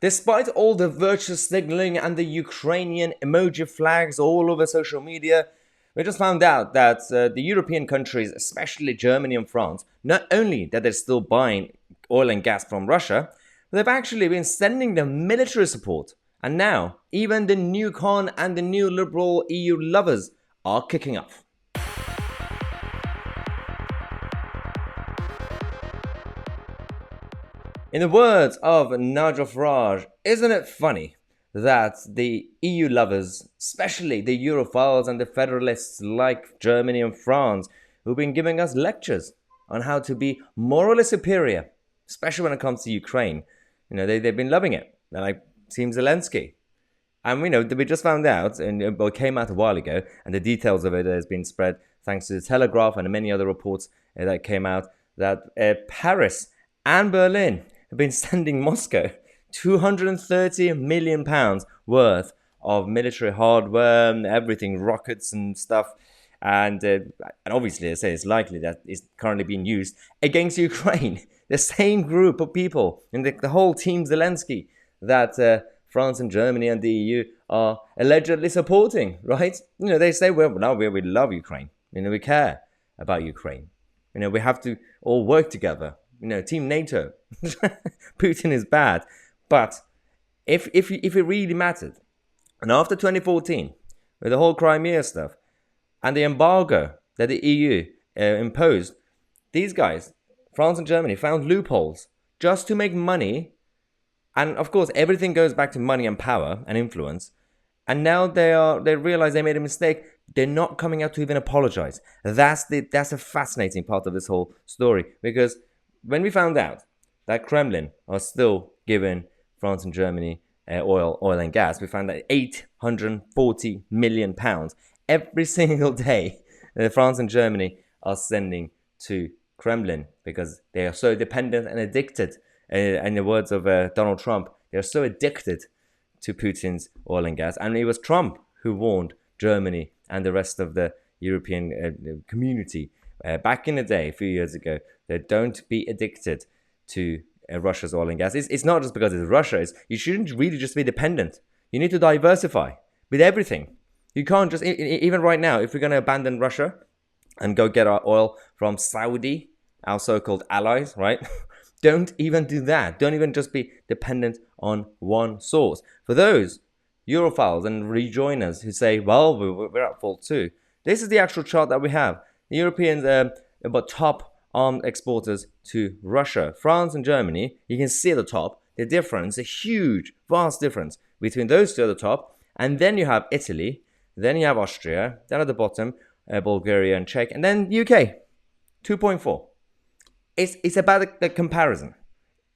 Despite all the virtue signaling and the Ukrainian emoji flags all over social media, we just found out that the European countries, especially Germany and France, not only that they're still buying oil and gas from Russia, but they've actually been sending them military support. And now, even the new con and the new liberal EU lovers are kicking off. In the words of Nigel Farage, isn't it funny that the EU lovers, especially the Europhiles and the federalists like Germany and France, who've been giving us lectures on how to be morally superior, especially when it comes to Ukraine, they've been loving it. They're like Team Zelensky. And we just found out, and it came out a while ago, and the details of it has been spread thanks to the Telegraph and many other reports that came out, that Paris and Berlin have been sending Moscow £230 million worth of military hardware, everything, rockets and stuff. And obviously, I say it's likely that it's currently being used against Ukraine. The same group of people and the whole team Zelensky that France and Germany and the EU are allegedly supporting, right? They say, well, no, we love Ukraine. We care about Ukraine. We have to all work together. Team NATO. Putin is bad. But if it really mattered, and after 2014, with the whole Crimea stuff, and the embargo that the EU imposed, these guys, France and Germany, found loopholes just to make money. And of course, everything goes back to money and power and influence. And now they realize they made a mistake. They're not coming out to even apologize. That's a fascinating part of this whole story, because when we found out that Kremlin are still giving France and Germany oil and gas, we found that £840 million every single day France and Germany are sending to Kremlin, because they are so dependent and addicted. In the words of Donald Trump, they're so addicted to Putin's oil and gas. And it was Trump who warned Germany and the rest of the European community back in the day, a few years ago, that don't be addicted to Russia's oil and gas. It's not just because it's Russia. You shouldn't really just be dependent. You need to diversify with everything. You can't just, even right now, if we're going to abandon Russia and go get our oil from Saudi, our so-called allies, right? Don't even do that. Don't even just be dependent on one source. For those Europhiles and rejoiners who say, well, we're at fault too, this is the actual chart that we have. The Europeans are about top arms exporters to Russia. France and Germany, you can see at the top, the difference, a huge, vast difference between those two at the top. And then you have Italy, then you have Austria, then at the bottom, Bulgaria and Czech, and then UK, 2.4. It's about the comparison.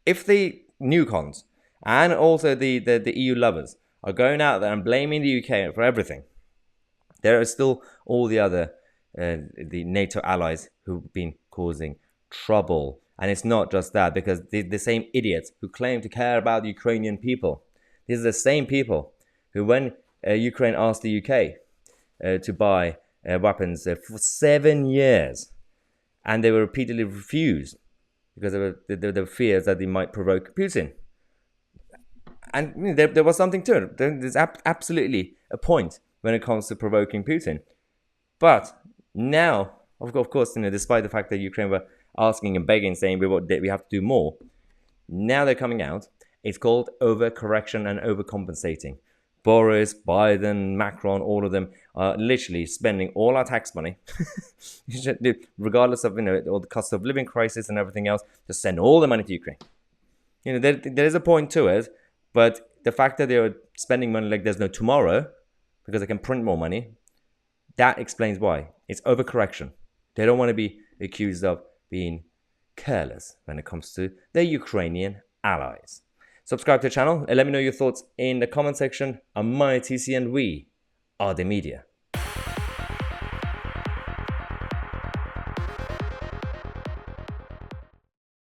If the new cons and also the EU lovers are going out there and blaming the UK for everything, there are still all the other the NATO allies who've been causing trouble. And it's not just that, because the same idiots who claim to care about the Ukrainian people, these are the same people who, when Ukraine asked the UK to buy weapons for 7 years, and they were repeatedly refused because there were fears that they might provoke Putin. And there was something to it. There's absolutely a point when it comes to provoking Putin. But now, of course, despite the fact that Ukraine were asking and begging, saying we have to do more, now they're coming out. It's called overcorrection and overcompensating. Boris, Biden, Macron, all of them are literally spending all our tax money, regardless of all the cost of living crisis and everything else, to send all the money to Ukraine. There is a point to it, but the fact that they are spending money like there's no tomorrow, because they can print more money, that explains why. It's overcorrection. They don't want to be accused of being careless when it comes to their Ukrainian allies. Subscribe to the channel and let me know your thoughts in the comment section. I'm my TC and we are the media.